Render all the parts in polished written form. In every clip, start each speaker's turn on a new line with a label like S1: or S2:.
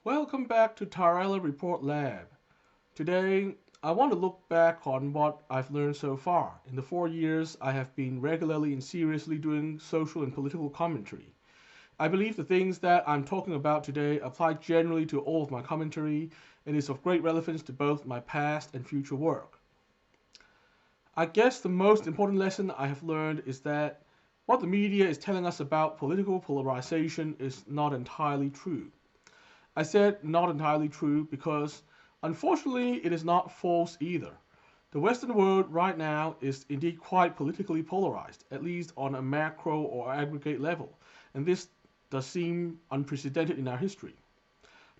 S1: Welcome back to TaraElla Report Lab. Today, I want to look back on what I've learned so far in the 4 years I have been regularly and seriously doing social and political commentary. I believe the things that I'm talking about today apply generally to all of my commentary and is of great relevance to both my past and future work. I guess the most important lesson I have learned is that what the media is telling us about political polarization is not entirely true. I said not entirely true because unfortunately it is not false either. The Western world right now is indeed quite politically polarized, at least on a macro or aggregate level, and this does seem unprecedented in our history.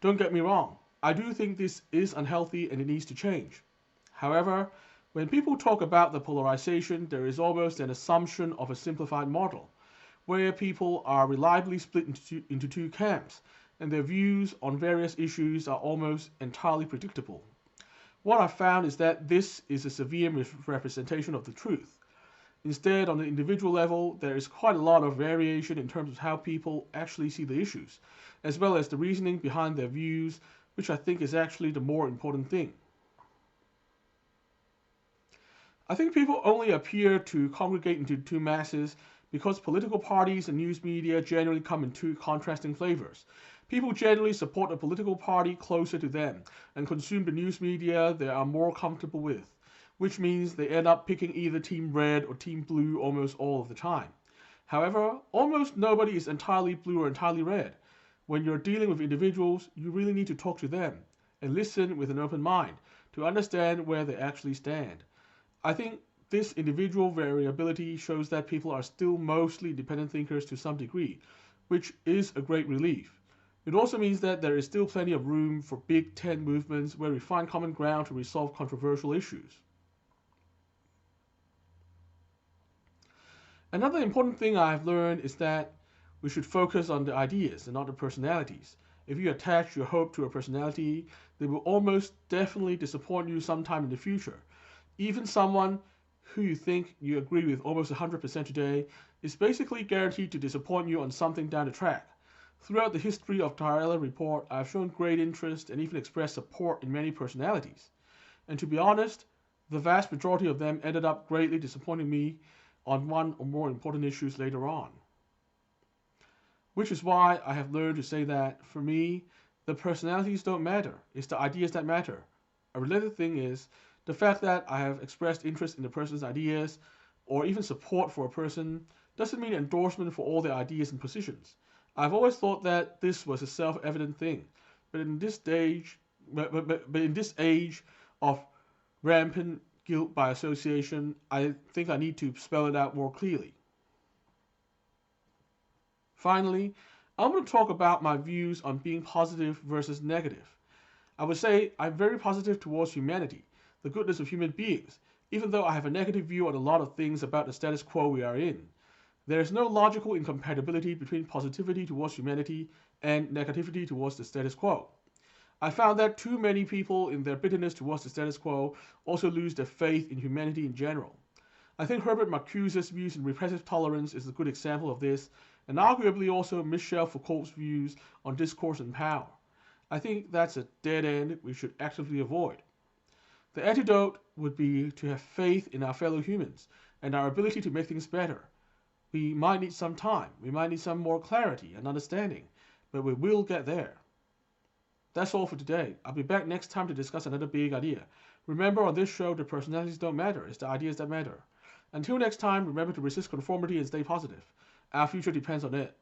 S1: Don't get me wrong, I do think this is unhealthy and it needs to change. However, when people talk about the polarization, there is almost an assumption of a simplified model, where people are reliably split into two camps, and their views on various issues are almost entirely predictable. What I found is that this is a severe misrepresentation of the truth. Instead, on the individual level, there is quite a lot of variation in terms of how people actually see the issues, as well as the reasoning behind their views, which I think is actually the more important thing. I think people only appear to congregate into two masses because political parties and news media generally come in two contrasting flavors. People generally support a political party closer to them and consume the news media they are more comfortable with, which means they end up picking either Team Red or Team Blue almost all of the time. However, almost nobody is entirely blue or entirely red. When you're dealing with individuals, you really need to talk to them and listen with an open mind to understand where they actually stand. I think this individual variability shows that people are still mostly independent thinkers to some degree, which is a great relief. It also means that there is still plenty of room for big tent movements where we find common ground to resolve controversial issues. Another important thing I have learned is that we should focus on the ideas and not the personalities. If you attach your hope to a personality, they will almost definitely disappoint you sometime in the future. Even someone who you think you agree with almost 100% today is basically guaranteed to disappoint you on something down the track. Throughout the history of TaraElla Report, I have shown great interest and even expressed support in many personalities. And to be honest, the vast majority of them ended up greatly disappointing me on one or more important issues later on. Which is why I have learned to say that, for me, the personalities don't matter, it's the ideas that matter. A related thing is, the fact that I have expressed interest in a person's ideas, or even support for a person, doesn't mean endorsement for all their ideas and positions. I've always thought that this was a self-evident thing, but in this age, but in this age of rampant guilt by association, I think I need to spell it out more clearly. Finally, I want to talk about my views on being positive versus negative. I would say I'm very positive towards humanity, the goodness of human beings, even though I have a negative view on a lot of things about the status quo we are in. There is no logical incompatibility between positivity towards humanity and negativity towards the status quo. I found that too many people, in their bitterness towards the status quo, also lose their faith in humanity in general. I think Herbert Marcuse's views in repressive tolerance is a good example of this, and arguably also Michel Foucault's views on discourse and power. I think that's a dead end we should actively avoid. The antidote would be to have faith in our fellow humans and our ability to make things better. We might need some time, we might need some more clarity and understanding, but we will get there. That's all for today. I'll be back next time to discuss another big idea. Remember, on this show, the personalities don't matter, it's the ideas that matter. Until next time, remember to resist conformity and stay positive. Our future depends on it.